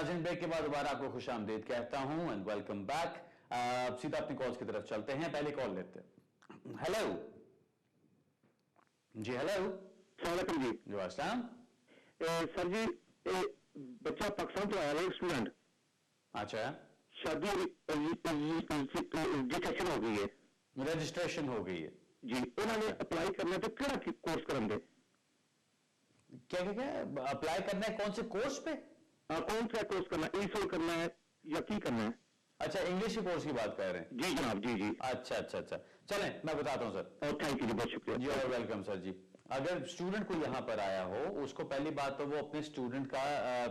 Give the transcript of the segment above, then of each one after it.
Urgent break के बाद दोबारा आपको खुश आमदीद कहता हूं एंड वेलकम बैक। सीधा अपनी कॉल्स की तरफ चलते हैं। पहले कॉल लेते हैं। हेलो जी, हेलो सलाम जी। जो अस्सलाम सर जी, बच्चा पाकिस्तान से आया है, स्टूडेंट। अच्छा, शादी रजिस्ट्रेशन हो गई है। रजिस्ट्रेशन हो गई है जी, उन्होंने अप्लाई करना तो केड़ा कोर्स करेंगे? क्या क्या क्या अप्लाई करना है? कौन से कोर्स पे? कौन सा कोर्स करना है? ई करना है या की करना है? अच्छा, इंग्लिश के कोर्स की बात कर रहे हैं? जी जनाब, जी जी। अच्छा अच्छा अच्छा, चलें मैं बताता हूं सर। थैंक यू जी, बहुत शुक्रिया। यू आर वेलकम सर जी। अगर स्टूडेंट को यहां पर आया हो, उसको पहली बात तो वो अपने स्टूडेंट का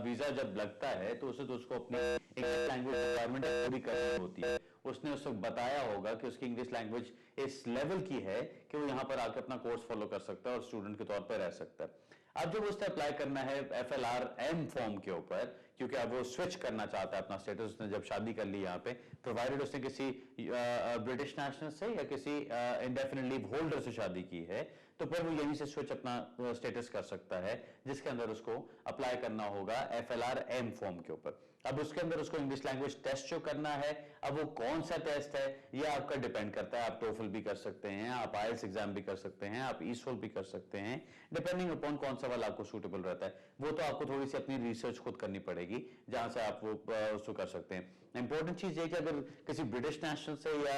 वीजा जब लगता है तो उसे तो उसको अपनी इंग्लिश लैंग्वेज रिक्वायरमेंट पूरी करनी होती है। उसने उसको बताया होगा कि उसकी इंग्लिश लैंग्वेज इस लेवल की है कि वो यहां पर आकर अपना कोर्स फॉलो कर सकता है और स्टूडेंट के तौर पर रह सकता है। अब जब उसने अप्लाई करना है FLRM फॉर्म के ऊपर, क्योंकि अब वो स्विच करना चाहता है अपना स्टेटस, उसने जब शादी कर ली यहाँ पे, प्रोवाइडेड उसने किसी ब्रिटिश नेशनल से या किसी इंडेफिनिट लीव होल्डर से शादी की है, तो फिर वो यहीं से स्विच अपना स्टेटस कर सकता है, जिसके अंदर उसको अप्लाई करना होगा FLRM फॉर्म के ऊपर। अब उसके अंदर उसको इंग्लिश लैंग्वेज टेस्ट जो करना है, अब वो कौन सा टेस्ट है यह आपका डिपेंड करता है। आप टोफल भी कर सकते हैं, आप IELTS एग्जाम भी कर सकते हैं, आप ESOL भी कर सकते हैं, डिपेंडिंग अपॉन कौन सा वाला आपको सूटेबल रहता है। वो तो आपको थोड़ी सी अपनी रिसर्च खुद करनी पड़ेगी, जहां से आप वो उसको कर सकते हैं। इंपॉर्टेंट चीज ये कि अगर किसी ब्रिटिश नेशनल से या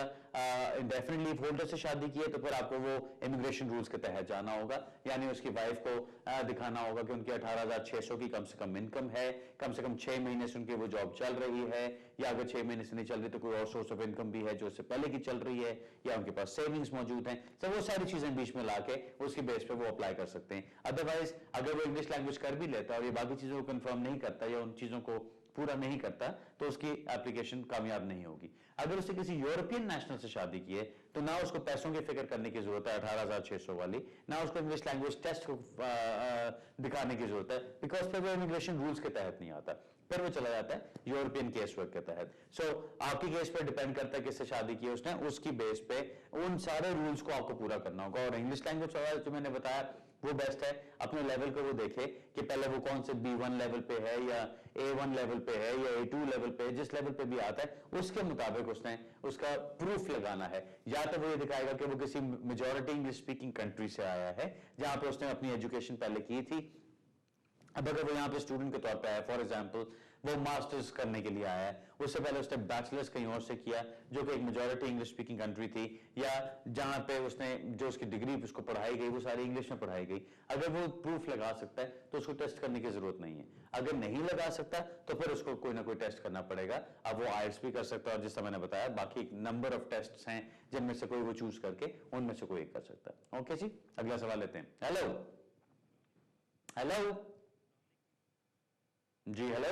इंडेफिनिट लीव होल्डर से शादी की है तो फिर आपको वो इमिग्रेशन रूल्स के तहत जाना होगा, यानी उसकी वाइफ को दिखाना होगा कि उनकी 18,600 की कम से कम इनकम है, कम से कम 6 महीने से उनकी वो जॉब चल रही है, या अगर 6 महीने से नहीं चल रही तो कोई और सोर्स ऑफ इनकम भी है जो उससे पहले की चल रही है, या उनके पास सेविंग्स मौजूद हैं। तो वो सारी चीजें बीच में लाके उसकी बेस पे वो अप्लाई कर सकते हैं। अदरवाइज अगर वो इंग्लिश लैंग्वेज कर भी लेता है और ये बाकी चीजों को कंफर्म नहीं करता या उन चीजों को पूरा नहीं करता, तो उसकी एप्लीकेशन कामयाब नहीं होगी। अगर उससे किसी यूरोपियन नेशनल से शादी की है तो ना उसको पैसों की फिक्र करने की जरूरत है 18,600 वाली, ना उसको इंग्लिश लैंग्वेज टेस्ट को दिखाने की जरूरत है, बिकॉज फिर वो इमिग्रेशन रूल्स के तहत नहीं आता, फिर वो चला जाता है यूरोपियन केस वर्क के तहत। सो आपकी केस पे डिपेंड करता है किससे शादी की है उसने, उसकी बेस पे उन सारे रूल्स को आपको पूरा करना होगा। और इंग्लिश लैंग्वेज जो मैंने बताया वो बेस्ट है। अपने लेवल को वो देखे कि पहले वो कौन से B1 लेवल पे है या A1 लेवल पे है या A2 लेवल पे है, जिस लेवल पे भी आता है उसके मुताबिक उसने उसका प्रूफ लगाना है। या तो वो ये दिखाएगा कि वो किसी मेजॉरिटी इंग्लिश स्पीकिंग कंट्री से आया है जहां पे उसने अपनी एजुकेशन पहले की थी। अब अगर वो यहाँ पे स्टूडेंट के तौर पे आया, फॉर एग्जांपल वो मास्टर्स करने के लिए आया है, उससे पहले उसने बैचलर्स कहीं और से किया जो कि एक मेजॉरिटी इंग्लिश स्पीकिंग कंट्री थी, या जहां पे उसने जो उसकी डिग्री उसको पढ़ाई गई वो सारी इंग्लिश में पढ़ाई गई, अगर वो प्रूफ लगा सकता है तो उसको टेस्ट करने की जरूरत नहीं है। अगर नहीं लगा सकता तो फिर उसको कोई ना कोई टेस्ट करना पड़ेगा। अब वो IELTS भी कर सकता है और जिससे मैंने बताया बाकी नंबर ऑफ टेस्ट हैं जिनमें से कोई वो चूज करके उनमें से कोई एक कर सकता है। ओके जी, अगला सवाल लेते हैं। हेलो हेलो जी, हेलो,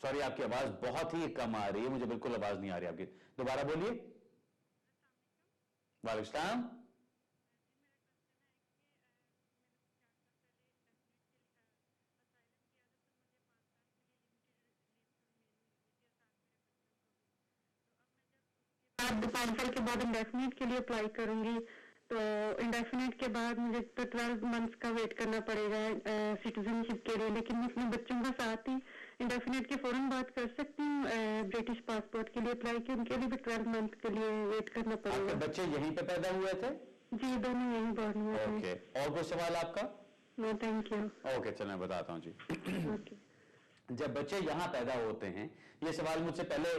सॉरी आपकी आवाज बहुत ही कम आ रही है, मुझे बिल्कुल आवाज नहीं आ रही आपकी, दोबारा बोलिए। वालेकुम सलाम। बाद 5 साल के बाद इंडेफिनिट के लिए अप्लाई करूंगी, तो इंडेफिनिट के बाद मुझे तो 12 मंथ्स का वेट करना पड़ेगा सिटीजनशिप के लिए। लेकिन मैं अपने बच्चों का साथ ही इंडेफिनिट की फौरन बात कर सकती हूँ ब्रिटिश पासपोर्ट के लिए अप्लाई की, उनके लिए भी 12 मंथ के लिए वेट करना पड़ेगा। आपके बच्चे यहीं पे पैदा हुए थे? जी, दोनों यहीं बोर्न हुए थे। ओके, और कोई सवाल आपका? No thank you. ओके, चलो मैं बताता हूँ जी। ओके, जब बच्चे यहां पैदा होते हैं, ये सवाल मुझसे पहले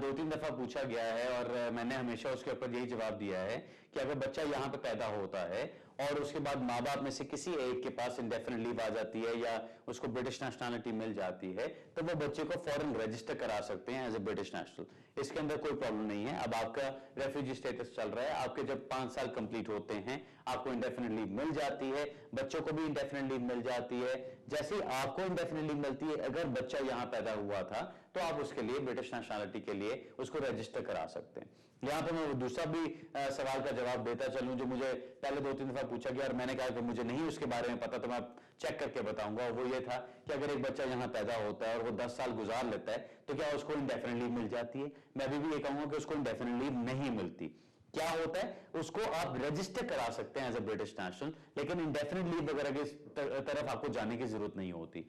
2-3 दफा पूछा गया है और मैंने हमेशा उसके ऊपर यही जवाब दिया है कि अगर बच्चा यहां पे पैदा होता है और उसके बाद माँ बाप में से किसी एक के पास इंडेफिनिट लीव आ जाती है या उसको ब्रिटिश नेशनलिटी मिल जाती है, तो वो बच्चे को फौरन रजिस्टर करा सकते हैं एज ए ब्रिटिश नेशनल। इसके अंदर कोई प्रॉब्लम नहीं है। अब आपका रेफ्यूजी स्टेटस चल रहा है, आपके जब 5 साल कंप्लीट होते हैं आपको इंडेफिनिट लीव मिल जाती है, बच्चों को भी इंडेफिनिट लीव मिल जाती है। जैसे ही आपको इंडेफिनिट लीव मिलती है, अगर बच्चा यहां पैदा हुआ था तो आप उसके लिए ब्रिटिश नेशनलिटी के लिए उसको रजिस्टर करा सकते हैं। यहां पर मैं दूसरा भी सवाल का जवाब देता चलूं जो मुझे पहले 2-3 दफा पूछा गया और मैंने कहा कि मुझे नहीं उसके बारे में पता, तो मैं चेक करके बताऊंगा। वो ये था कि अगर एक बच्चा यहां पैदा होता है और वो 10 साल गुजार लेता है तो क्या उसको इंडेफिनिट लीव मिल जाती है? मैं अभी भी ये कहूंगा कि उसको इंडेफिनिट लीव नहीं मिलती। क्या होता है, उसको आप रजिस्टर करा सकते हैं एज ए ब्रिटिश नेशनल, लेकिन इंडेफिनिट लीव वगैरह की तरफ आपको जाने की जरूरत नहीं होती।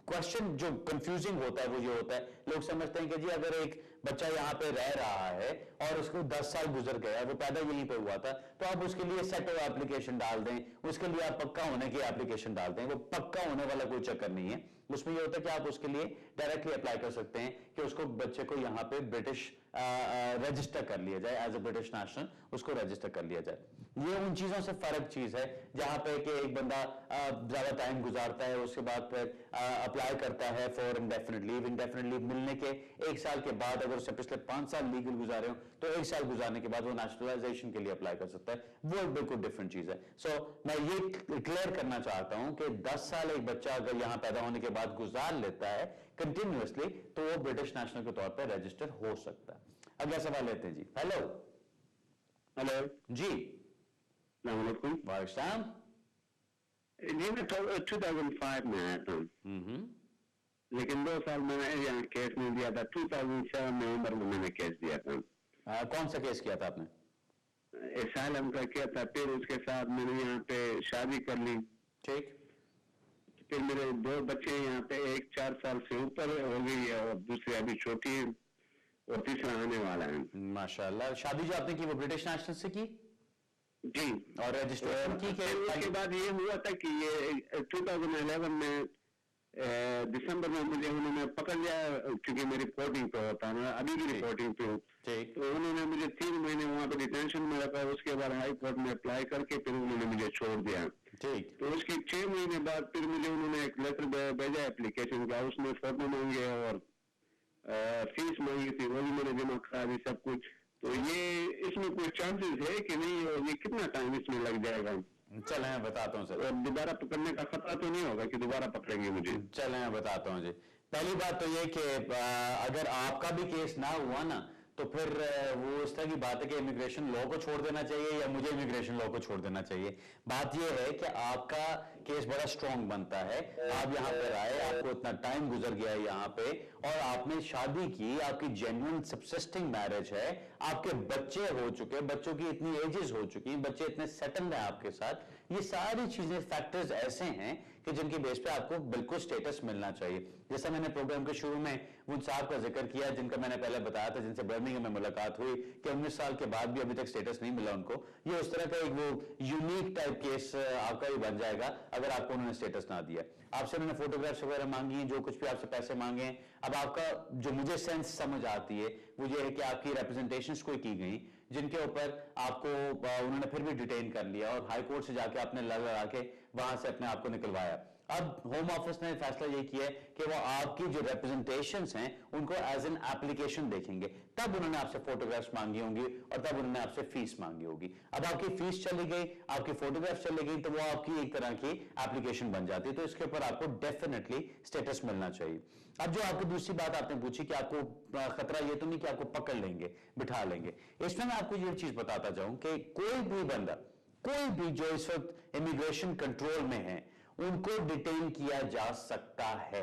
क्वेश्चन जो कंफ्यूजिंग होता है वो ये होता है, लोग समझते हैं कि जी अगर एक बच्चा यहाँ पे रह रहा है और उसको 10 साल गुजर गया, वो पैदा यहीं पे हुआ था, तो आप उसके लिए सेट ऑफ एप्लीकेशन डाल दें, उसके लिए आप पक्का होने की एप्लीकेशन डाल दें। वो पक्का होने वाला कोई चक्कर नहीं है। उसमें ये होता है कि आप उसके लिए डायरेक्टली अप्लाई कर सकते हैं कि उसको बच्चे को यहाँ पे ब्रिटिश रजिस्टर कर लिया जाए, एज ए ब्रिटिश नेशनल उसको रजिस्टर कर लिया जाए। ये उन चीजों से फर्क चीज है जहां पे कि एक बंदा ज्यादा टाइम गुजारता है, उसके बाद फिर अप्लाई करता है for indefinite leave. Indefinite leave मिलने के 1 साल के बाद अगर उसने पिछले 5 साल लीगल गुजारे हो तो 1 साल गुजारने के बाद वो नेशनलाइजेशन के लिए अप्लाई कर सकता है। वो एक बिल्कुल डिफरेंट चीज है। सो मैं ये क्लियर करना चाहता हूं कि 10 साल एक बच्चा अगर यहां पैदा होने के बाद गुजार लेता है कंटिन्यूअसली, तो वो ब्रिटिश नेशनल के तौर पर रजिस्टर हो सकता है। अगला सवाल लेते हैं जी। हेलो हेलो जी, वालेकुम। वालेकुम। जी मैं 2005 में आया था, लेकिन 2 साल मैंने यहाँ केस नहीं दिया था। 2007 नवंबर में मैंने केस दिया था। कौन सा केस किया था आपने? एसाइलम का किया था। फिर उसके साथ मैंने यहाँ पे शादी कर ली। ठीक। फिर मेरे 2 बच्चे यहाँ पे, एक 4 साल से ऊपर हो गई है और दूसरी अभी छोटी है और तीसरा आने वाला है। माशाल्लाह। शादी जो आपने की वो ब्रिटिश नेशनल से की जी। और रजिस्ट्रेशन की के उसके बाद ये हुआ था कि ये 2011 में दिसंबर में मुझे उन्होंने पकड़ लिया, क्योंकि मैं रिपोर्टिंग पे होता है, अभी भी रिपोर्टिंग पे हूँ। तो उन्होंने मुझे 3 महीने वहाँ पे डिटेंशन में रखा। उसके बाद हाई कोर्ट में अप्लाई करके फिर उन्होंने मुझे छोड़ दिया। ठीक। तो उसके 6 महीने बाद फिर मुझे उन्होंने एक लेटर भेजा एप्लीकेशन का। उसमें फोटो मांगे और फीस मांगी थी, वो भी मैंने जमा करा दी सब कुछ। तो ये इसमें कोई चांसेस है कि नहीं, और ये कितना टाइम इसमें लग जाएगा? चले मैं बताता हूँ सर। और दोबारा पकड़ने का खतरा तो नहीं होगा कि दोबारा पकड़ेंगे मुझे? चले मैं बताता हूँ जी। पहली बात तो ये कि अगर आपका भी केस ना हुआ ना, तो फिर वो इस तरह की बात है कि इमिग्रेशन लॉ को छोड़ देना चाहिए या मुझे इमिग्रेशन लॉ को छोड़ देना चाहिए। बात ये है कि आपका केस बड़ा स्ट्रॉन्ग बनता है। आप यहाँ पर आए, आपको इतना टाइम गुजर गया है यहाँ पे, और आपने शादी की, आपकी जेन्युइन सब्सिस्टिंग मैरिज है, आपके बच्चे हो चुके, बच्चों की इतनी एजेस हो चुकी, बच्चे इतने सेटल्ड हैं आपके साथ। ये सारी चीजें फैक्टर्स ऐसे हैं कि जिनकी बेस पे आपको बिल्कुल स्टेटस मिलना चाहिए। जैसा मैंने प्रोग्राम के शुरू में उन साहब का जिक्र किया जिनका मैंने पहले बताया था, जिनसे बर्मिंघम में मुलाकात हुई कि 19 साल के बाद भी अभी तक स्टेटस नहीं मिला उनको। ये उस तरह का एक वो यूनिक टाइप केस आपका ही बन जाएगा अगर आपको उन्होंने स्टेटस ना दिया। आपसे उन्होंने फोटोग्राफ्स वगैरह मांगी हैं, जो कुछ भी आपसे पैसे मांगे हैं। अब आपका जो मुझे सेंस समझ आती है वो ये है कि आपकी रिप्रेजेंटेशंस कोई की गई जिनके ऊपर आपको उन्होंने फिर भी डिटेन कर लिया और हाई कोर्ट से जाके आपने लड़ा के वहां से अपने आप को निकलवाया। अब होम ऑफिस ने फैसला ये किया है कि वो आपकी जो रिप्रेजेंटेशंस हैं उनको एज एन एप्लीकेशन देखेंगे। तब उन्होंने आपसे फोटोग्राफ्स मांगी होंगी और तब उन्होंने आपसे फीस मांगी होगी। अब आपकी फीस चली गई, आपकी फोटोग्राफ्स चली गई, तो वो आपकी एक तरह की एप्लीकेशन बन जाती है। तो इसके ऊपर आपको डेफिनेटली स्टेटस मिलना चाहिए। अब जो आपकी दूसरी बात आपने पूछी कि आपको खतरा ये तो नहीं कि आपको पकड़ लेंगे, बिठा लेंगे, इसमें मैं आपको ये चीज बताता जाऊं कि कोई भी बंदा, कोई भी जो इस वक्त इमिग्रेशन कंट्रोल में है, उनको डिटेन किया जा सकता है।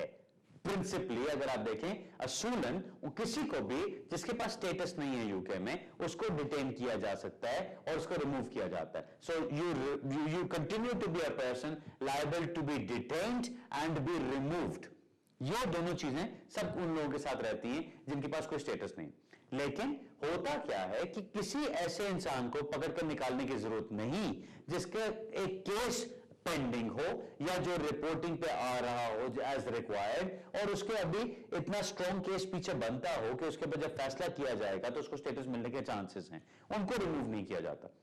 प्रिंसिपली अगर आप देखें असूलन किसी को भी जिसके पास स्टेटस नहीं है यूके में, उसको डिटेन किया जा सकता है और उसको रिमूव किया जाता है। So you continue to be a person liable to be detained and be removed. ये दोनों चीजें सब उन लोगों के साथ रहती हैं जिनके पास कोई स्टेटस नहीं। लेकिन होता क्या है कि किसी ऐसे इंसान को पकड़कर निकालने की जरूरत नहीं जिसके एक केस पेंडिंग हो या जो रिपोर्टिंग पे आ रहा हो एज रिक्वायर्ड, और उसके अभी इतना स्ट्रॉन्ग केस पीछे बनता हो कि उसके बाद जब फैसला किया जाएगा तो उसको स्टेटस मिलने के चांसेस हैं, उनको रिमूव नहीं किया जाता।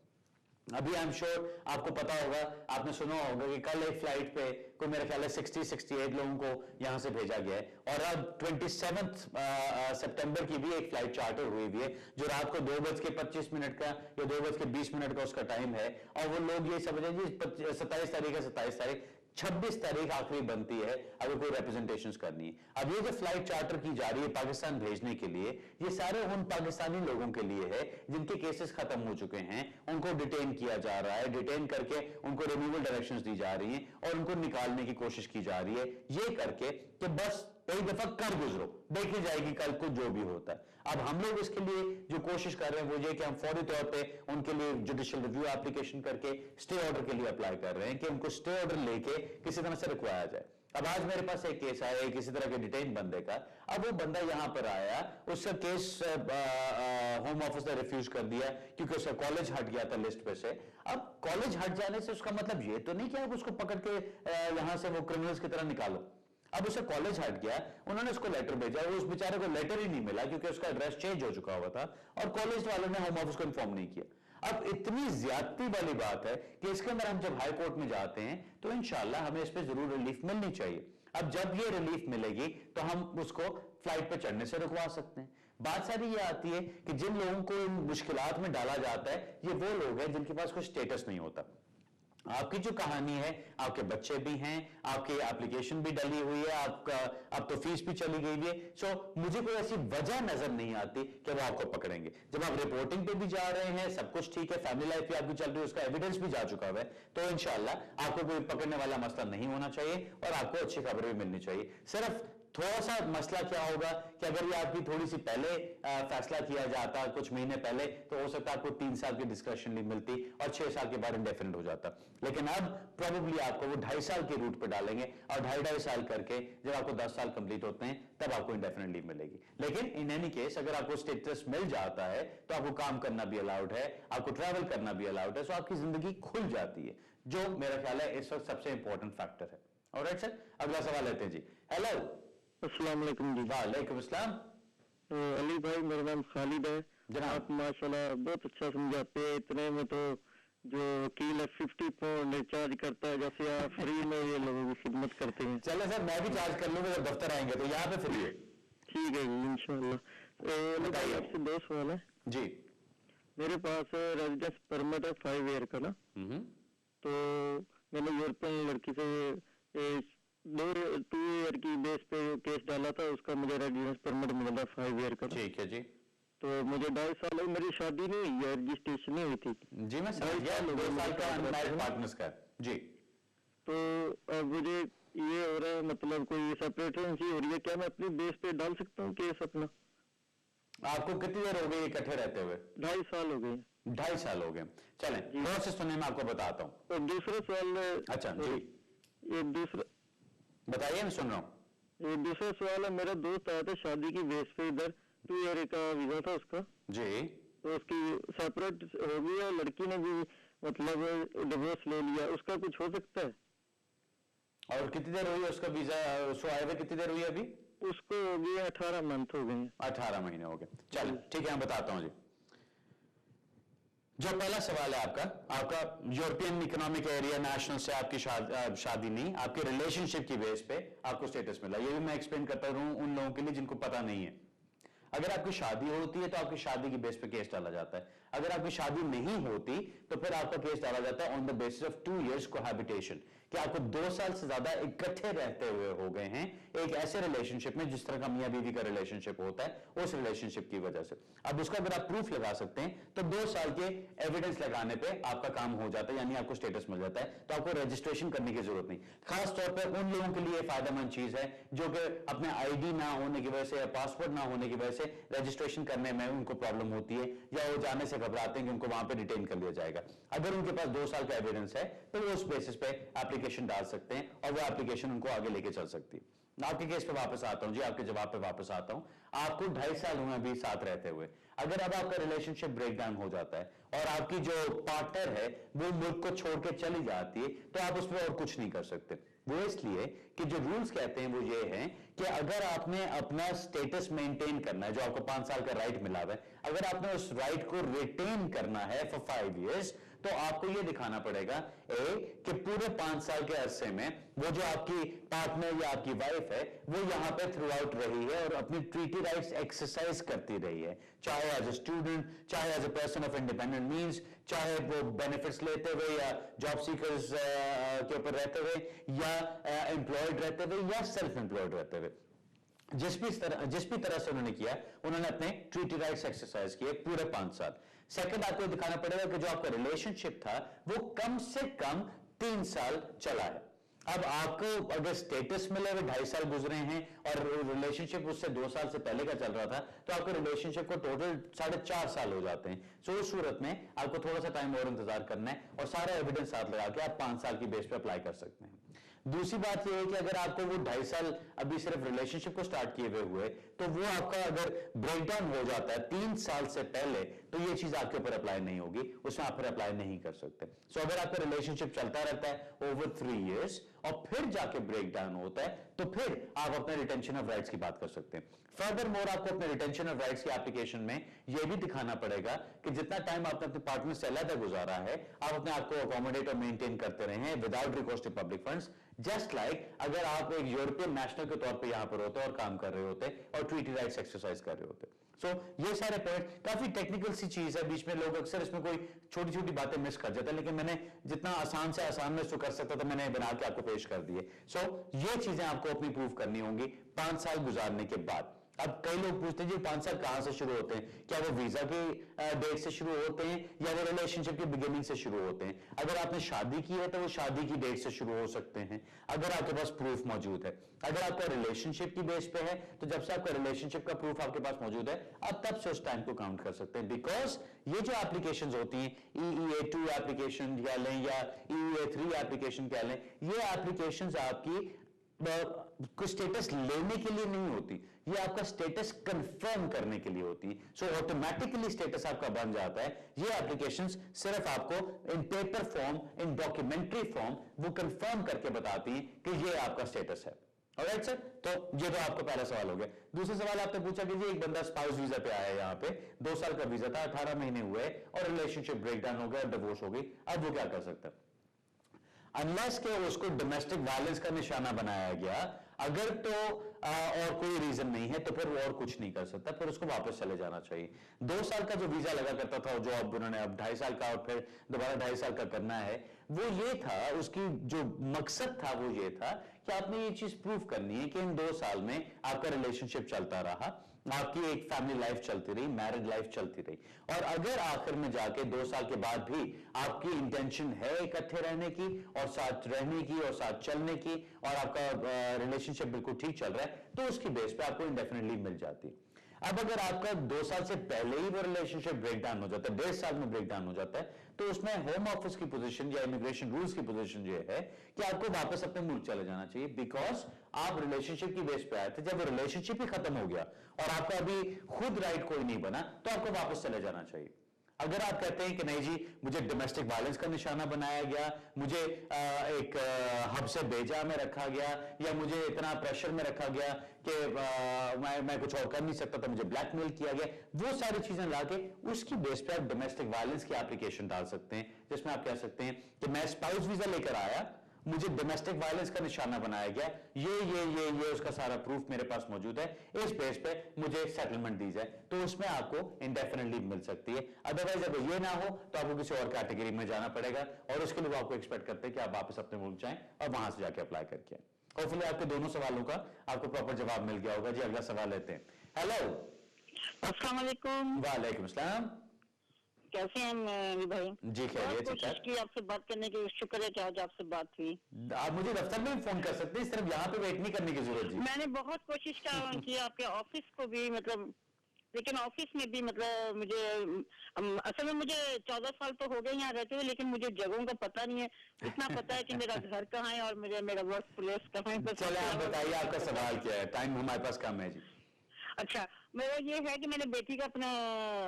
अभी आई एम श्योर आपको पता होगा, आपने सुना होगा कि कल एक फ्लाइट पे कोई मेरे ख्याल है 60-68 लोगों को यहां से भेजा गया है, और अब 27 सितंबर की भी एक फ्लाइट चार्टर हुई हुई है जो रात को 2:25 का या 2:20 का उसका टाइम है, और वो लोग ये समझे जी 27 तारीख है, 27 तारीख, 26 तारीख आखिरी बनती है अगर कोई रिप्रेजेंटेशंस करनी है। अब ये जो फ्लाइट चार्टर की जा रही है पाकिस्तान भेजने के लिए, ये सारे उन पाकिस्तानी लोगों के लिए है जिनके केसेस खत्म हो चुके हैं, उनको डिटेन किया जा रहा है, डिटेन करके उनको रिमूवल डायरेक्शंस दी जा रही हैं और उनको निकालने की कोशिश की जा रही है, ये करके कि बस एक दफा कर गुजरो, देखी जाएगी कल को जो भी होता है। अब हम लोग इसके लिए जो कोशिश कर रहे हैं वो ये कि हम फौरी तौर पे उनके लिए जुडिशियल रिव्यू एप्लीकेशन करके स्टे ऑर्डर के लिए अप्लाई कर रहे हैं कि उनको स्टे ऑर्डर लेके किसी तरह से रुकवाया जाए। अब आज मेरे पास एक केस आया किसी तरह के डिटेन बंदे का, अब वो बंदा यहां पर आया, उसका केस होम ऑफिस ने रिफ्यूज कर दिया क्योंकि उसका कॉलेज हट गया था लिस्ट पे से। अब कॉलेज हट जाने से उसका मतलब ये तो नहीं कि आप उसको पकड़ के यहां से वो क्रिमिनल्स की तरह निकालो। अब उसे कॉलेज हट गया, उन्होंने उसको लेटर भेजा, वो उस बेचारे को लेटर ही नहीं मिला क्योंकि उसका एड्रेस चेंज हो चुका हुआ था और कॉलेज वालों ने होम ऑफिस को इन्फॉर्म नहीं किया। अब इतनी ज्यादती वाली बात है कि इसके अंदर हम जब हाई कोर्ट में जाते हैं तो इंशाल्लाह हमें इस पे जरूर रिलीफ मिलनी चाहिए। अब जब ये रिलीफ मिलेगी तो हम उसको फ्लाइट पे चढ़ने से रुकवा सकते हैं। बात सारी ये आती है कि जिन लोगों को इन मुश्किलात में डाला जाता है ये वो लोग हैं जिनके पास कोई स्टेटस नहीं होता। आपकी जो कहानी है, आपके बच्चे भी हैं, आपकी एप्लीकेशन भी डली हुई है, आपका अब तो फीस भी चली गई है, सो मुझे कोई ऐसी वजह नजर नहीं आती कि वो आपको पकड़ेंगे। जब आप रिपोर्टिंग पे भी जा रहे हैं, सब कुछ ठीक है, फैमिली लाइफ भी आपकी चल रही है, उसका एविडेंस भी जा चुका है, तो इंशाल्लाह आपको कोई पकड़ने वाला मसला नहीं होना चाहिए और आपको अच्छी खबर भी मिलनी चाहिए। सिर्फ थोड़ा सा मसला क्या होगा कि अगर ये आपकी थोड़ी सी पहले फैसला किया जाता कुछ महीने पहले, तो हो सकता है आपको 3 साल की डिस्क्रिप्शन लीव मिलती और 6 साल के बाद इंडेफिनिट हो जाता। लेकिन अब प्रोबेबली आपको वो 2.5 साल के रूट पे डालेंगे और 2.5 साल करके जब आपको 10 साल कंप्लीट होते हैं तब आपको इंडेफिनिट लीव मिलेगी। लेकिन इन एनी केस अगर आपको स्टेटस मिल जाता है तो आपको काम करना भी अलाउड है, आपको ट्रैवल करना भी अलाउड है, सो आपकी जिंदगी खुल जाती है, जो मेरा ख्याल है इस वक्त सबसे इंपॉर्टेंट फैक्टर है। ऑलराइट सर, अगला सवाल लेते हैं जी। हेलो, अस्सलाम वालेकुम जी। वालेकुम अस्सलाम। अली भाई, मेरा नाम खालिद है। जनाब। आप माशाल्लाह बहुत अच्छा समझाते हैं। इतने में तो जो वकील है 50 पाउंड चार्ज करता है, जैसे आप फ्री में ये लोगों की खिदमत करते हैं। चलो सर, मैं भी चार्ज कर लूंगा जब दफ्तर आएंगे तो यहाँ पे फ्री है। ठीक है जी, इंशाल्लाह। अली भाई, आपसे 2 सवाल है जी। मेरे पास। रेजिडेंस परमिट है 5 ईयर का ना, तो मैंने यूरोपियन लड़की से 2 ईयर की बेस पे केस डाला था, उसका मुझे रेजिडेंस परमिट मिला 5 ईयर का। ठीक है जी। तो मुझे 2.5 साल है, मेरी शादी नहीं हुई है, रजिस्ट्रेशन नहीं हुई थी जी मैं समझ गया, 2 साल का अनमैरिड पार्टनर्स का जी। तो अब मुझे ये हो रहा है, मतलब कोई सेपरेटेंसी हो रही है, क्या मैं अपनी बेस पे डाल सकता हूँ केस अपना? आपको कितनी देर हो गई इकट्ठे रहते हुए? 2.5 साल हो गए। 2.5 साल हो गए। चलें प्रोसेस सुनने में आपको बताता हूँ। और दूसरा सवाल, अच्छा जी ये दूसरा बताइए, मैं सुन रहा हूँ। ये दूसरा सवाल है, मेरा दोस्त आया था शादी की बेस पे, इधर 2 ईयर का वीजा था उसका जी। तो उसकी सेपरेट हो गई है, लड़की ने भी मतलब डिवोर्स ले लिया, उसका कुछ हो सकता है? और कितनी देर हुई उसका वीजा उसको आए हुए, कितनी देर हुई अभी? उसको हो गई 18 मंथ हो गए। 18 महीने हो गए। चलिए ठीक है, मैं बताता हूँ जी। जो पहला सवाल है आपका यूरोपियन इकोनॉमिक एरिया नेशनल से आपकी शादी नहीं, आपके रिलेशनशिप की बेस पे आपको स्टेटस मिला। ये भी मैं एक्सप्लेन करता हूँ उन लोगों के लिए जिनको पता नहीं है। अगर आपकी शादी होती है तो आपकी शादी की बेस पे केस डाला जाता है। अगर आपकी शादी नहीं होती तो फिर आपका केस डाला जाता है on the basis of 2 years cohabitation, कि आपको 2 साल से ज्यादा इकट्ठे रहते हुए हो गए हैं एक ऐसे रिलेशनशिप में जिस तरह का मियां बीवी का रिलेशनशिप होता है, उस रिलेशनशिप की वजह से। अब उसका अगर आप प्रूफ लगा सकते हैं तो 2 साल के एविडेंस लगाने पे आपका काम हो जाता है, यानी आपको स्टेटस मिल जाता है, तो आपको रजिस्ट्रेशन करने की जरूरत नहीं। खास तौर पर उन लोगों के लिए फायदेमंद चीज है जो कि अपने आईडी ना होने की वजह से या पासपोर्ट ना होने की वजह से रजिस्ट्रेशन करने में उनको प्रॉब्लम होती है या वो जाने से घबराते हैं कि उनको वहां पे डिटेन कर लिया जाएगा। अगर उनके पास 2 साल का एविडेंस है तो वो उस बेसिस पे एप्लीकेशन डाल सकते हैं और वो एप्लीकेशन उनको आगे लेके चल सकती है। आपके केस पे वापस आता हूं जी, आपके जवाब पे वापस आता हूं। आपको 2.5 साल हुए अभी साथ रहते हुए, अगर अब आपका रिलेशनशिप ब्रेकडाउन हो जाता है और आपकी जो पार्टनर है वो मुल्क को छोड़ के चली जाती है तो आप उसमें और कुछ नहीं कर सकते। वो इसलिए कि जो रूल्स कहते हैं वो ये हैं कि अगर आपने अपना स्टेटस मेंटेन करना है, जो आपको 5 साल का राइट मिला हुआ है, अगर आपने उस राइट को रिटेन करना है फॉर 5 years, तो आपको यह दिखाना पड़ेगा कि पूरे 5 साल के अरसे में वो जो आपकी पार्टनर या आपकी वाइफ है वो यहां पे थ्रू आउट रही है और अपनी ट्रीटी राइट्स एक्सरसाइज करती रही है, चाहे एज ए स्टूडेंट, चाहे as a person of independent means, चाहे वो बेनिफिट्स लेते हुए या जॉब सीकर्स के ऊपर रहते हुए या एम्प्लॉयड रहते हुए या सेल्फ एम्प्लॉयड रहते हुए। जिस भी तरह से उन्होंने किया, उन्होंने अपने ट्रीटी राइट्स एक्सरसाइज किए पूरे 5 साल। सेकंड, आपको दिखाना पड़ेगा कि जो आपका रिलेशनशिप था वो कम से कम 3 साल चला है। अब आपको अगर स्टेटस मिले हुए 2.5 साल गुजरे हैं और रिलेशनशिप उससे 2 साल से पहले का चल रहा था तो आपके रिलेशनशिप को टोटल 4.5 साल हो जाते हैं। सो उस सूरत में आपको थोड़ा सा टाइम और इंतजार करना है और सारा एविडेंस साथ लगा के आप 5 साल की बेस पे अप्लाई कर सकते हैं। दूसरी बात यह है कि अगर आपको वो 2.5 साल अभी सिर्फ रिलेशनशिप को स्टार्ट किए हुए तो वो आपका अगर ब्रेक डाउन हो जाता है 3 साल से पहले, तो ये चीज आपके ऊपर अप्लाई नहीं होगी, उसमें आप फिर अप्लाई नहीं कर सकते। सो अगर आपका रिलेशनशिप चलता रहता है ओवर 3 इयर्स और फिर जाके ब्रेक डाउन होता है, तो फिर आप अपने रिटेंशन ऑफ राइट्स की बात कर सकते हैं। फर्दर मोर आपको अपने रिटेंशन ऑफ राइट्स की एप्लीकेशन में यह भी दिखाना पड़ेगा कि जितना टाइम आपने अपने पार्टनर से अलग गुजारा है, आप अपने आप को अकोमोडेट और मेंटेन करते रहे हैं without recourse to public funds. Just like अगर आप एक यूरोपियन नेशनल के तौर पे यहां पर होते और काम कर रहे होते और ट्रीटी राइट्स एक्सरसाइज कर रहे होते। सो ये सारे पॉइंट काफी टेक्निकल सी चीज है, बीच में लोग अक्सर इसमें कोई छोटी छोटी बातें मिस कर जाते हैं, लेकिन मैंने जितना आसान से आसान में इसको कर सकता था मैंने बना के आपको पेश कर दिए। सो ये चीजें आपको अपनी प्रूव करनी होंगी 5 साल गुजारने के बाद। अब कई लोग पूछते हैं जी 5 साल कहां से शुरू होते हैं, क्या वो वीजा की डेट से शुरू होते हैं या वो रिलेशनशिप की बिगिनिंग से शुरू होते हैं? अगर आपने शादी की है तो वो शादी की डेट से शुरू हो सकते हैं, अगर आपके पास प्रूफ मौजूद है। अगर आपका रिलेशनशिप की बेस पे है तो जब से आपका रिलेशनशिप का प्रूफ आपके पास मौजूद है, आप तब से उस टाइम को काउंट कर सकते हैं। बिकॉज ये जो एप्लीकेशंस होती हैं, EEA2 एप्लीकेशन कह लें या EEA3 एप्लीकेशन कह लें, ये एप्लीकेशंस आपकी कुछ स्टेटस लेने के लिए नहीं होती, ये आपका स्टेटस कंफर्म करने के लिए होती है। सो ऑटोमेटिकली स्टेटस आपका बन जाता है। ये एप्लीकेशंस सिर्फ आपको इन पेपर फॉर्म, इन डॉक्यूमेंट्री फॉर्म वो कंफर्म करके बताती हैं कि ये आपका स्टेटस है। ऑलराइट सर, तो ये तो आपका पहला सवाल हो गया। दूसरा सवाल आपने पूछा कि जी एक बंदा स्पाउस वीजा पे आया है, यहाँ पे 2 साल का वीजा था, 18 महीने हुए और रिलेशनशिप ब्रेकडाउन हो गया, डिवोर्स हो गई, अब वो क्या कर सकता है? अनलेस के उसको डोमेस्टिक वायलेंस का निशाना बनाया गया, अगर तो और कोई रीजन नहीं है तो फिर वो और कुछ नहीं कर सकता, फिर उसको वापस चले जाना चाहिए। 2 साल का जो वीजा लगा करता था, जो अब उन्होंने अब 2.5 साल का और फिर दोबारा 2.5 साल का करना है, वो ये था, उसकी जो मकसद था वो ये था कि आपने ये चीज प्रूव करनी है कि इन 2 साल में आपका रिलेशनशिप चलता रहा, आपकी एक फैमिली लाइफ चलती रही, मैरिड लाइफ चलती रही, और अगर आखिर में जाके 2 साल के बाद भी आपकी इंटेंशन है इकट्ठे रहने की और साथ रहने की और साथ चलने की और आपका रिलेशनशिप बिल्कुल ठीक चल रहा है, तो उसकी बेस पे आपको इंडेफिनेटली मिल जाती है। अब अगर आपका 2 साल से पहले ही वो रिलेशनशिप ब्रेकडाउन हो जाता है, 1.5 साल में ब्रेकडाउन हो जाता है, तो उसमें होम ऑफिस की पोजीशन या इमिग्रेशन रूल्स की पोजीशन ये है कि आपको वापस अपने मुल्क चले जाना चाहिए। बिकॉज आप रिलेशनशिप की बेस पे आए थे, जब वो रिलेशनशिप ही खत्म हो गया और आपका अभी खुद राइट कोई नहीं बना, तो आपको वापस चले जाना चाहिए। अगर आप कहते हैं कि नहीं जी मुझे डोमेस्टिक वायलेंस का निशाना बनाया गया, मुझे एक हब से बेजा में रखा गया, या मुझे इतना प्रेशर में रखा गया कि मैं कुछ और कर नहीं सकता था, मुझे ब्लैकमेल किया गया, वो सारी चीजें लाके उसकी बेस पे आप डोमेस्टिक वायलेंस की एप्लीकेशन डाल सकते हैं, जिसमें आप कह सकते हैं कि मैं स्पाउस वीजा लेकर आया, मुझे डोमेस्टिक वायलेंस का निशाना बनाया गया, ये उसका सारा प्रूफ मेरे पास मौजूद है, इस बेस पे मुझे सेटलमेंट दी जाए, तो उसमें आपको इंडेफिनेटली मिल सकती है। अदरवाइज अगर ये ना हो तो आपको किसी और कैटेगरी में जाना पड़ेगा, और उसके लिए आपको एक्सपेक्ट करते हैं कि आप वापस अपने मुल्क जाएं और वहां से जाके अप्लाई करके आए। होपफुली आपके दोनों सवालों का आपको प्रॉपर जवाब मिल गया होगा। जी अगला सवाल लेते हैं। हेलो, अस्सलाम वालेकुम। वालेकुम सलाम। कैसे हैं अली भाई? जी खैरियत से। कोशिश की आपसे बात करने की, शुक्र है कि आज आपसे बात हुई। आप मुझे दफ्तर में भी फोन कर सकते हैं, सिर्फ यहाँ पे वेट नहीं करने की जरूरत। जी मैंने बहुत कोशिश की आपके ऑफिस को भी, मतलब लेकिन ऑफिस में भी मतलब मुझे असल में मुझे 14 साल तो हो गए यहाँ रहते हुए, लेकिन मुझे जगहों का पता नहीं है। इतना पता है कि मेरा घर कहाँ है और मेरा वर्क प्लेस कहाँ है। चले आप बताइए आपका सवाल क्या है, टाइम हमारे पास कम है जी। अच्छा, मेरा ये है कि मैंने बेटी का अपना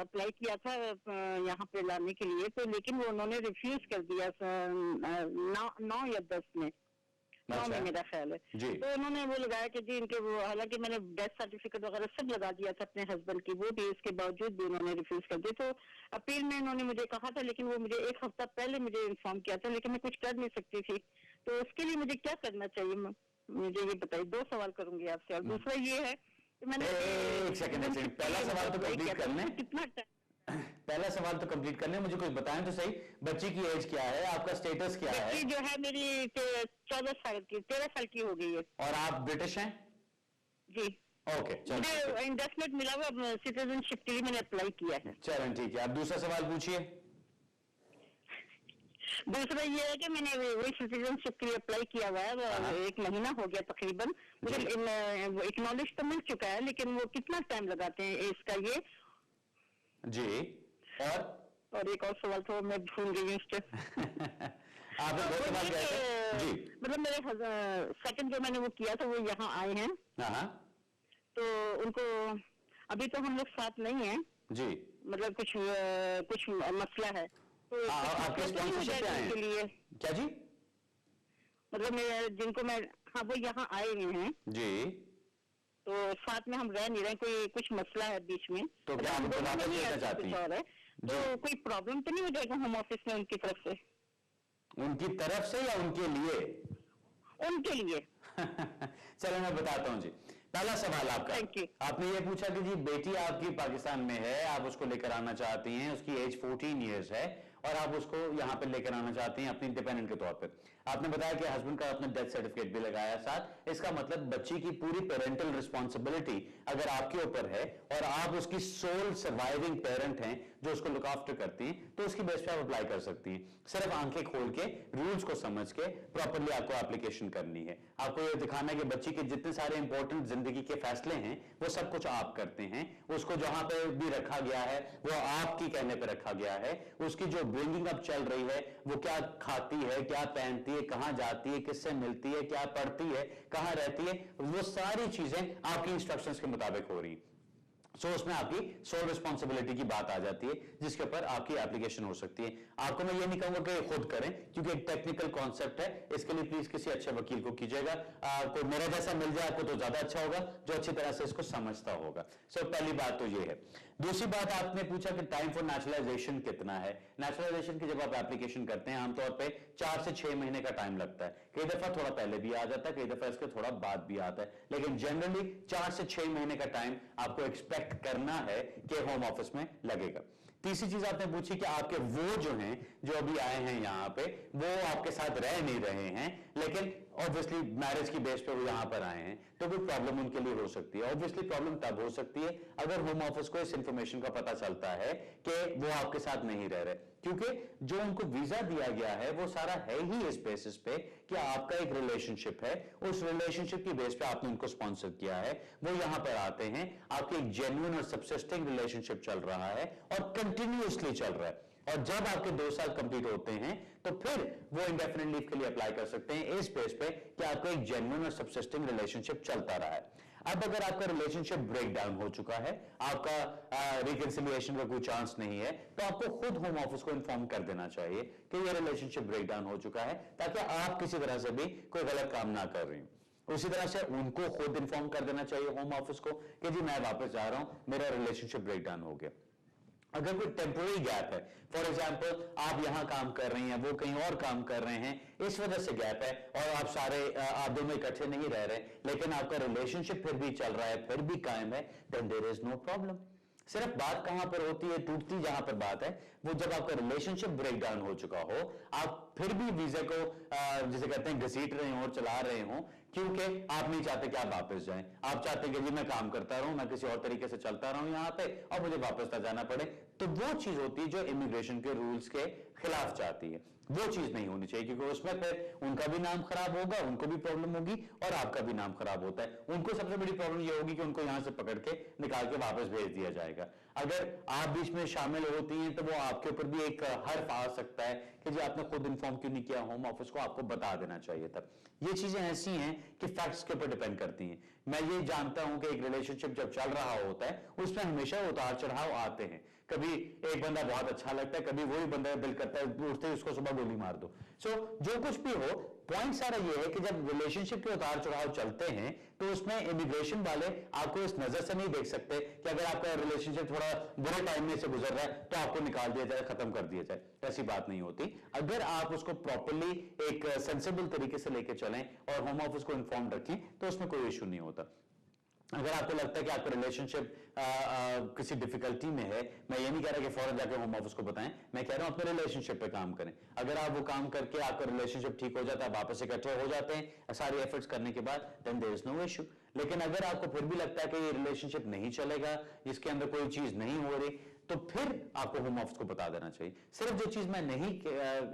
अप्लाई किया था यहाँ पे लाने के लिए, तो लेकिन वो उन्होंने रिफ्यूज कर दिया 9 या 10 में। 9 में मेरा ख्याल है। तो उन्होंने वो लगाया कि जी इनके वो, हालांकि मैंने डेथ सर्टिफिकेट वगैरह सब लगा दिया था अपने हस्बैंड की, वो भी इसके बावजूद भी उन्होंने रिफ्यूज कर दिया। तो अपील में उन्होंने मुझे कहा था, लेकिन वो मुझे 1 हफ्ता पहले मुझे इन्फॉर्म किया था, लेकिन मैं कुछ कर नहीं सकती थी। तो उसके लिए मुझे क्या करना चाहिए, मुझे ये बताइए। 2 सवाल करूंगी आपसे, और दूसरा ये है कि मैंने एक सेकंड पहला सवाल तो कंप्लीट कर लें। कितना पहला सवाल तो कंप्लीट करने, मुझे कुछ बताएं तो सही। बच्ची की एज क्या है, आपका स्टेटस क्या है? बच्ची जो है मेरी 14 साल की, 13 साल की हो गई है। और आप ब्रिटिश हैं? जी। ओके, मुझे इंडेफिनिट मिला हुआ सिटीजनशिप के लिए मैंने अप्लाई किया है। चलें ठीक है, आप दूसरा सवाल पूछिए। दूसरा ये है कि मैंने वही सिटीजनशिप के लिए अप्लाई किया हुआ है, 1 महीना हो गया तकरीबन। मुझे एक्नॉलेज तो मिल चुका है, लेकिन वो कितना टाइम लगाते हैं इसका ये? जी, और एक और सवाल तो मैं भूल गई उससे। आपने बहुत बात किया जी, मतलब मेरे सेकंड जो मैंने वो किया था वो यहाँ आए हैं, हाँ तो उनको अभी तो हम लोग साथ नहीं हैं जी, मतलब कुछ मसला है तो आपके स्पॉन्सरशिप पे आए हैं के लिए क्या जी? मतलब मैं जिनको मैं हाँ वो यहाँ आए हुए हैं जी, तो साथ में हम रह नहीं रहे, कोई कुछ मसला है बीच में, तो क्या हम आप दोनों वापस में ही लेना ऐसा चाहती कुछ हैं? और है, तो कोई प्रॉब्लम तो नहीं हो जाएगा होम ऑफिस में उनकी तरफ से? उनकी तरफ से या उनके लिए? उनके लिए। चलो मैं बताता हूं जी। पहला सवाल आपका, Thank you. आपने ये पूछा कि जी बेटी आपकी पाकिस्तान में है, आप उसको लेकर आना चाहती हैं, उसकी एज 14 इयर्स है और आप उसको यहाँ पे लेकर आना चाहती हैं अपनी डिपेंडेंट के तौर पे। आपने बताया कि हस्बैंड का अपना डेथ सर्टिफिकेट भी लगाया साथ, इसका मतलब बच्ची की पूरी पेरेंटल रिस्पॉन्सिबिलिटी अगर आपके ऊपर है और आप उसकी सोल सर्वाइविंग पेरेंट हैं जो उसको लुक आफ्टर करती हैं, तो उसकी बेस पे आप अप्लाई कर सकती हैं। सिर्फ आंखें खोल के रूल्स को समझ के प्रॉपर्ली आपको एप्लीकेशन करनी है। आपको ये दिखाना है कि बच्ची के जितने सारे इंपॉर्टेंट जिंदगी के फैसले हैं वो सब कुछ आप करते हैं, उसको जहां पे भी रखा गया है वो आपकी कहने पे रखा गया है, उसकी जो ब्रिंगिंग अप चल रही है वो क्या खाती है, क्या पहनती है, कहां जाती है, किससे मिलती है, क्या पढ़ती है, कहां रहती है, वो सारी चीजें आपकी इंस्ट्रक्शंस के मुताबिक हो रही। सो उसमें आपकी सोल रिस्पॉन्सिबिलिटी की बात आ जाती है जिसके ऊपर आपकी एप्लीकेशन हो सकती है। आपको मैं ये नहीं कहूंगा कि खुद करें क्योंकि एक टेक्निकल कॉन्सेप्ट है, इसके लिए प्लीज किसी अच्छे वकील को कीजिएगा। कोई मेरा जैसा मिल जाए आपको तो ज्यादा अच्छा होगा जो अच्छी तरह से इसको समझता होगा। सो पहली बात तो ये है। दूसरी बात आपने पूछा कि टाइम फॉर नेचुरलाइजेशन कितना है। नेचुरलाइजेशन की जब आप एप्लीकेशन करते हैं आमतौर पर 4 से 6 महीने का टाइम लगता है, कई दफा थोड़ा पहले भी आ जाता है, कई दफा इसके थोड़ा बाद भी आता है, लेकिन जनरली 4 से 6 महीने का टाइम आपको एक्सपेक्ट करना है कि होम ऑफिस में लगेगा। तीसरी चीज आपने पूछी कि आपके वो जो हैं जो अभी आए हैं यहाँ पे वो आपके साथ रह नहीं रहे हैं, लेकिन ऑब्वियसली मैरिज की बेस पे वो यहाँ पर आए हैं, तो कोई प्रॉब्लम उनके लिए हो सकती है। ऑब्वियसली प्रॉब्लम तब हो सकती है अगर होम ऑफिस को इस इंफॉर्मेशन का पता चलता है कि वो आपके साथ नहीं रह रहे, क्योंकि जो उनको वीजा दिया गया है वो सारा है ही इस बेसिस पे कि आपका एक रिलेशनशिप है, उस रिलेशनशिप की बेस पे आपने उनको स्पॉन्सर किया है, वो यहां पर आते हैं, आपके एक जेन्युइन और सबसिस्टिंग रिलेशनशिप चल रहा है और कंटिन्यूअसली चल रहा है, और जब आपके 2 साल कंप्लीट होते हैं तो फिर वो इंडेफिनिट लीव के लिए अप्लाई कर सकते हैं इस बेस पे कि आपका एक जेन्युइन और सबसिस्टिंग रिलेशनशिप चलता रहा है। अब अगर आपका रिलेशनशिप ब्रेक डाउन हो चुका है, आपका रिकंसिलिएशन का कोई चांस नहीं है, तो आपको खुद होम ऑफिस को इन्फॉर्म कर देना चाहिए कि यह रिलेशनशिप ब्रेक डाउन हो चुका है, ताकि आप किसी तरह से भी कोई गलत काम ना कर रही हो। उसी तरह से उनको खुद इन्फॉर्म कर देना चाहिए होम ऑफिस को कि जी मैं वापस जा रहा हूं, मेरा रिलेशनशिप ब्रेक डाउन हो गया। अगर कोई टेम्पोररी गैप है, फॉर एग्जाम्पल आप यहां काम कर रही हैं, वो कहीं और काम कर रहे हैं, इस वजह से गैप है और आप दोनों इकट्ठे नहीं रह रहे, लेकिन आपका रिलेशनशिप फिर भी चल रहा है, फिर भी कायम है, then there is no problem. सिर्फ बात कहां पर होती है, टूटती जहां पर बात है वो जब आपका रिलेशनशिप ब्रेक डाउन हो चुका हो, आप फिर भी वीजा को जिसे कहते हैं घसीट रहे हो और चला रहे हो, क्योंकि आप नहीं चाहते कि आप वापस जाएं, आप चाहते हैं कि जी मैं काम करता रहूं, मैं किसी और तरीके से चलता रहूं यहां पे और मुझे वापस ना जाना पड़े, तो वो चीज होती है जो इमिग्रेशन के रूल्स के खिलाफ जाती है। वो चीज नहीं होनी चाहिए, क्योंकि उसमें फिर उनका भी नाम खराब होगा, उनको भी प्रॉब्लम होगी और आपका भी नाम खराब होता है। उनको सबसे बड़ी प्रॉब्लम ये होगी कि उनको यहां से पकड़ के निकाल के वापस भेज दिया जाएगा। अगर आप बीच में शामिल होती हैं तो वो आपके ऊपर भी एक हर्फ आ सकता है कि जी आपने खुद इन्फॉर्म क्यों नहीं किया होम ऑफिस को, आपको बता देना चाहिए था। ये चीजें ऐसी हैं कि फैक्ट्स के ऊपर डिपेंड करती हैं। मैं ये जानता हूं कि एक रिलेशनशिप जब चल रहा होता है उसमें हमेशा उतार चढ़ाव आते हैं, कभी एक बंदा बहुत अच्छा लगता है, कभी वही बंदा दिल करता है उठते ही उसको सुबह गोली मार दो। जो कुछ भी हो, पॉइंट सारा ये है कि जब रिलेशनशिप के उतार चढ़ाव चलते हैं तो उसमें इमिग्रेशन वाले आपको इस नजर से नहीं देख सकते कि अगर आपका रिलेशनशिप थोड़ा बुरे टाइम में से गुजर रहा है तो आपको निकाल दिया जाए, खत्म कर दिया जाए, ऐसी बात नहीं होती। अगर आप उसको प्रॉपरली एक सेंसिबल तरीके से लेके चलें और होम ऑफिस को इन्फॉर्म रखें तो उसमें कोई इशू नहीं होता। अगर आपको लगता है कि आपका रिलेशनशिप किसी डिफिकल्टी में है, मैं ये नहीं कह रहा कि फौरन जाके होम ऑफिस को बताएं, मैं कह रहा हूं अपने रिलेशनशिप पे काम करें। अगर आप वो काम करके आपका रिलेशनशिप ठीक हो जाता है, वापस इकट्ठे हो जाते हैं सारी एफर्ट्स करने के बाद, then there is no issue. लेकिन अगर आपको फिर भी लगता है कि ये रिलेशनशिप नहीं चलेगा, इसके अंदर कोई चीज नहीं हो रही, तो फिर आपको होम ऑफिस को बता देना चाहिए। सिर्फ जो चीज मैं नहीं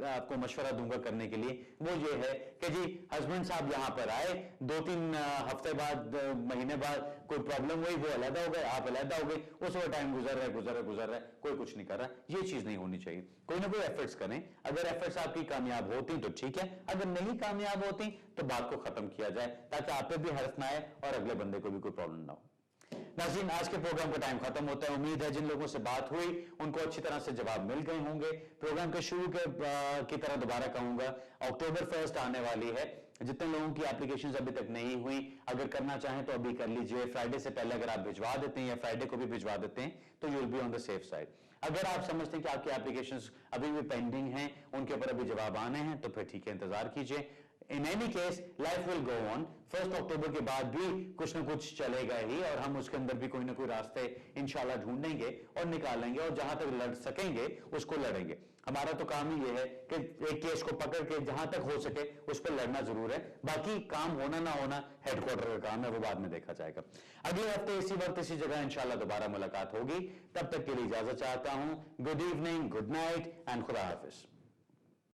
आपको मशवरा दूंगा करने के लिए वो ये है कि जी हस्बैंड साहब यहां पर आए, 2-3 हफ्ते बाद, महीने बाद कोई प्रॉब्लम हुई, वो अलहदा हो गए, आप अलहदा हो गए, उस वक्त टाइम गुजर रहा है, कोई कुछ नहीं कर रहा। ये चीज नहीं होनी चाहिए। कोई ना कोई एफर्ट्स करें। अगर एफर्ट्स आपकी कामयाब होती तो ठीक है, अगर नहीं कामयाब होती तो बात को खत्म किया जाए, ताकि आप पे भी हर्फ ना आए और अगले बंदे को भी कोई प्रॉब्लम ना हो। नाज़रीन, आज के प्रोग्राम का टाइम खत्म होता है। उम्मीद है जिन लोगों से बात हुई उनको अच्छी तरह से जवाब मिल गए होंगे। प्रोग्राम के शुरू की तरह दोबारा कहूंगा, अक्टूबर 1 आने वाली है। जितने लोगों की एप्लीकेशंस अभी तक नहीं हुई, अगर करना चाहें तो अभी कर लीजिए। फ्राइडे से पहले अगर आप भिजवा देते हैं या फ्राइडे को भी भिजवा देते हैं तो you will be on the safe side. अगर आप समझते हैं कि आपकी एप्लीकेशंस अभी भी पेंडिंग हैं, उनके ऊपर अभी जवाब आने हैं, तो फिर ठीक है, इंतजार कीजिए। In any case life will go on. 1 अक्टूबर के बाद भी कुछ ना कुछ चलेगा ही, और हम उसके अंदर भी कोई ना कोई रास्ते इंशाल्लाह ढूंढेंगे और निकालेंगे, और जहां तक लड़ सकेंगे उसको लड़ेंगे। हमारा तो काम ही ये है कि एक केस को पकड़ के जहां तक हो सके उस पर लड़ना जरूर है। बाकी काम होना ना होना हेडक्वार्टर का काम है, वो बाद में देखा जाएगा। अगले हफ्ते इसी वक्त इसी जगह इंशाल्लाह दोबारा मुलाकात होगी। तब तक के लिए इजाजत चाहता हूं। Good evening, good night and खुदा हाफिज।